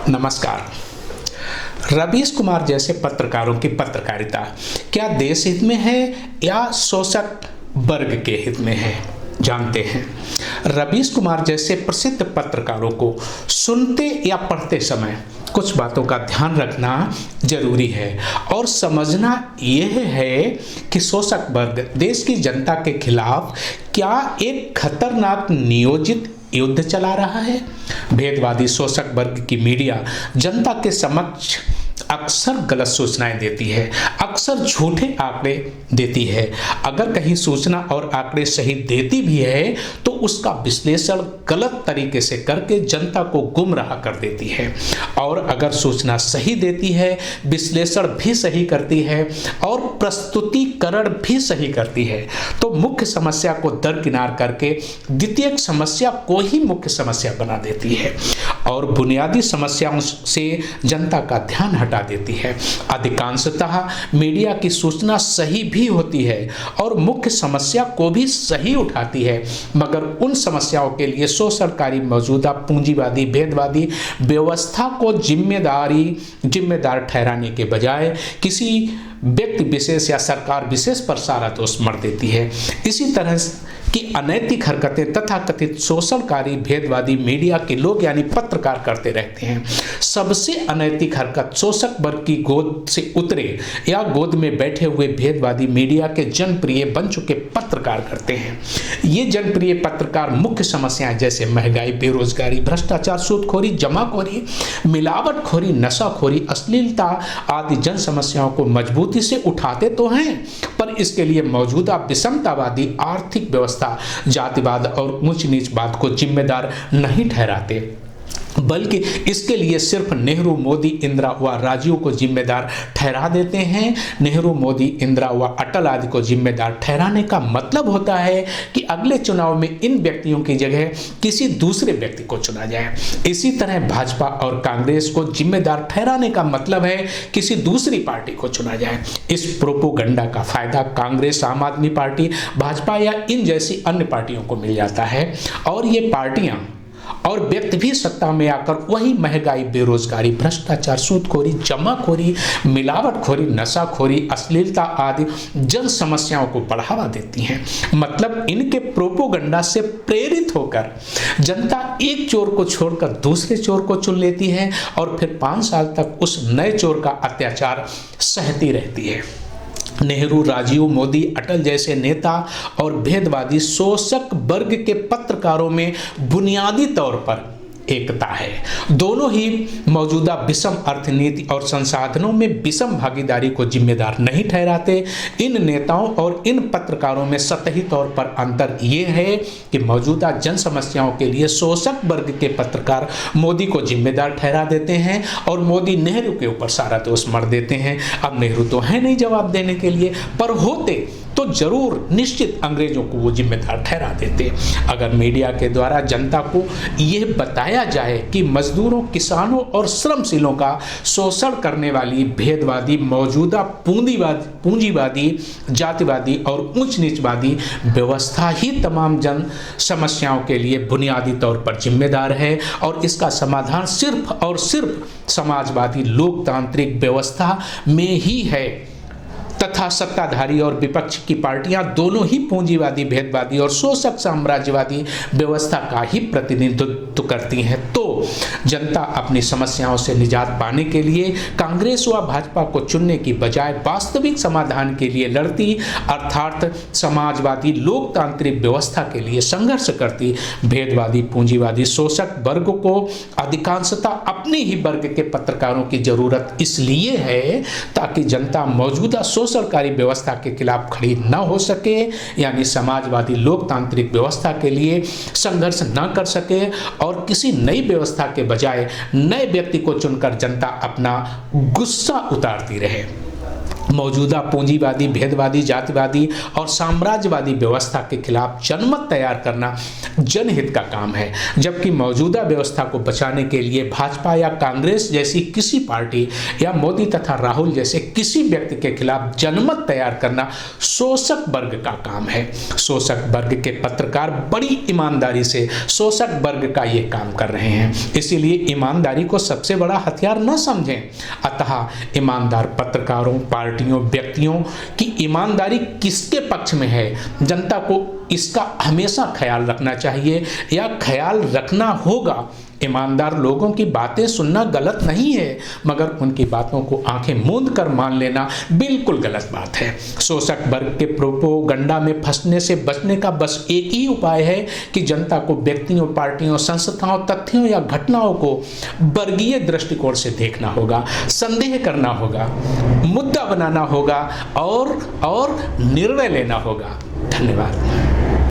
नमस्कार। रवीश कुमार जैसे पत्रकारों की पत्रकारिता क्या देश हित में है या शोषक वर्ग के हित में है, जानते हैं। रवीश कुमार जैसे प्रसिद्ध पत्रकारों को सुनते या पढ़ते समय कुछ बातों का ध्यान रखना जरूरी है और समझना यह है कि शोषक वर्ग देश की जनता के खिलाफ क्या एक खतरनाक नियोजित युद्ध चला रहा है। भेदवादी शोषक वर्ग की मीडिया जनता के समक्ष अक्सर गलत सूचनाएं देती है, अक्सर झूठे आंकड़े देती है। अगर कहीं सूचना और आंकड़े सही देती भी है तो उसका विश्लेषण गलत तरीके से करके जनता को गुमराह कर देती है, और अगर सूचना सही देती है, विश्लेषण भी सही करती है और प्रस्तुतिकरण भी सही करती है तो मुख्य समस्या को दरकिनार करके द्वितीयक समस्या को ही मुख्य समस्या बना देती है और बुनियादी समस्याओं से जनता का ध्यान हटा देती है। अधिकांशतः मीडिया की सूचना सही भी होती है और मुख्य समस्या को भी सही उठाती है, मगर उन समस्याओं के लिए शोषणकारी मौजूदा पूंजीवादी भेदवादी व्यवस्था को जिम्मेदार ठहराने के बजाय किसी व्यक्ति विशेष या सरकार विशेष पर सारा दोष मढ़ देती है। इसी तरह की अनैतिक हरकतें तथाकथित शोषणकारी भेदवादी मीडिया के लोग यानी पत्रकार करते रहते हैं। सबसे अनैतिक हरकत शोषक वर्ग की गोद से उतरे या गोद में बैठे हुए भेदवादी मीडिया के जनप्रिय बन चुके पत्रकार करते हैं। ये जनप्रिय पत्रकार मुख्य समस्याएं जैसे महंगाई, बेरोजगारी, भ्रष्टाचार, सूदखोरी, जमाखोरी, मिलावटखोरी, नशाखोरी, अश्लीलता आदि जन समस्याओं को मजबूती से उठाते तो हैं, पर इसके लिए मौजूदा विषमतावादी आर्थिक व्यवस्था, जातिवाद और ऊंच नीचवाद को जिम्मेदार नहीं ठहराते, बल्कि इसके लिए सिर्फ नेहरू, मोदी, इंदिरा व राजीव को जिम्मेदार ठहरा देते हैं। नेहरू, मोदी, इंदिरा व अटल आदि को जिम्मेदार ठहराने का मतलब होता है कि अगले चुनाव में इन व्यक्तियों की जगह किसी दूसरे व्यक्ति को चुना जाए। इसी तरह भाजपा और कांग्रेस को जिम्मेदार ठहराने का मतलब है किसी दूसरी पार्टी को चुना जाए। इस प्रोपोगंडा का फायदा कांग्रेस, आम आदमी पार्टी, भाजपा या इन जैसी अन्य पार्टियों को मिल जाता है और ये पार्टियां और व्यक्ति भी सत्ता में आकर वही महंगाई, बेरोजगारी, भ्रष्टाचार, सूदखोरी, जमाखोरी, मिलावटखोरी, नशाखोरी, अश्लीलता आदि जन समस्याओं को बढ़ावा देती हैं। मतलब इनके प्रोपोगंडा से प्रेरित होकर जनता एक चोर को छोड़कर दूसरे चोर को चुन लेती है और फिर 5 साल तक उस नए चोर का अत्याचार सहती रहती है। नेहरू, राजीव, मोदी, अटल जैसे नेता और भेदवादी शोषक वर्ग के पत्रकारों में बुनियादी तौर पर एकता है। दोनों ही मौजूदा विषम अर्थनीति और संसाधनों में विषम भागीदारी को जिम्मेदार नहीं ठहराते। इन नेताओं और इन पत्रकारों में सतही तौर पर अंतर यह है कि मौजूदा जन समस्याओं के लिए शोषक वर्ग के पत्रकार मोदी को जिम्मेदार ठहरा देते हैं और मोदी नेहरू के ऊपर सारा दोष मढ़ देते हैं। अब नेहरू तो है नहीं जवाब देने के लिए, पर होते तो जरूर निश्चित अंग्रेजों को वो जिम्मेदार ठहरा देते। अगर मीडिया के द्वारा जनता को यह बताया जाए कि मजदूरों, किसानों और श्रमशीलों का शोषण करने वाली भेदवादी मौजूदा पूंजीवादी, जातिवादी और ऊंच नीचवादी व्यवस्था ही तमाम जन समस्याओं के लिए बुनियादी तौर पर जिम्मेदार है और इसका समाधान सिर्फ और सिर्फ समाजवादी लोकतांत्रिक व्यवस्था में ही है तथा सत्ताधारी और विपक्ष की पार्टियां दोनों ही पूंजीवादी, भेदवादी और शोषक साम्राज्यवादी व्यवस्था का ही प्रतिनिधित्व करती हैं, तो जनता अपनी समस्याओं से निजात पाने के लिए कांग्रेस व भाजपा को चुनने की बजाय वास्तविक समाधान के लिए लड़ती, अर्थात समाजवादी लोकतांत्रिक व्यवस्था के लिए संघर्ष करती। भेदवादी, पूंजीवादी शोषक वर्ग को अधिकांशतः अपने ही वर्ग के पत्रकारों की जरूरत इसलिए है ताकि जनता मौजूदा शोषणकारी व्यवस्था के खिलाफ खड़ी न हो सके, यानी समाजवादी लोकतांत्रिक व्यवस्था के लिए संघर्ष न कर सके और किसी नई व्यवस्था के बजाय नए व्यक्ति को चुनकर जनता अपना गुस्सा उतारती रहे। मौजूदा पूंजीवादी, भेदवादी, जातिवादी और साम्राज्यवादी व्यवस्था के खिलाफ जनमत तैयार करना जनहित का काम है, जबकि मौजूदा व्यवस्था को बचाने के लिए भाजपा या कांग्रेस जैसी किसी पार्टी या मोदी तथा राहुल जैसे किसी व्यक्ति के खिलाफ जनमत तैयार करना शोषक वर्ग का काम है। शोषक वर्ग के पत्रकार बड़ी ईमानदारी से शोषक वर्ग का ये काम कर रहे हैं, इसीलिए ईमानदारी को सबसे बड़ा हथियार न समझें। अतः ईमानदार पत्रकारों, पार्टियों, व्यक्तियों की ईमानदारी किसके पक्ष में है, जनता को इसका हमेशा ख्याल रखना चाहिए या ख्याल रखना होगा। ईमानदार लोगों की बातें सुनना गलत नहीं है, मगर उनकी बातों को आंखें मूंद कर मान लेना बिल्कुल गलत बात है। शोषक वर्ग के प्रोपोगंडा में फंसने से बचने का बस एक ही उपाय है कि जनता को व्यक्तियों, पार्टियों, संस्थाओं, तथ्यों या घटनाओं को वर्गीय दृष्टिकोण से देखना होगा, संदेह करना होगा, मुद्दा बनाना होगा और निर्णय लेना होगा। धन्यवाद।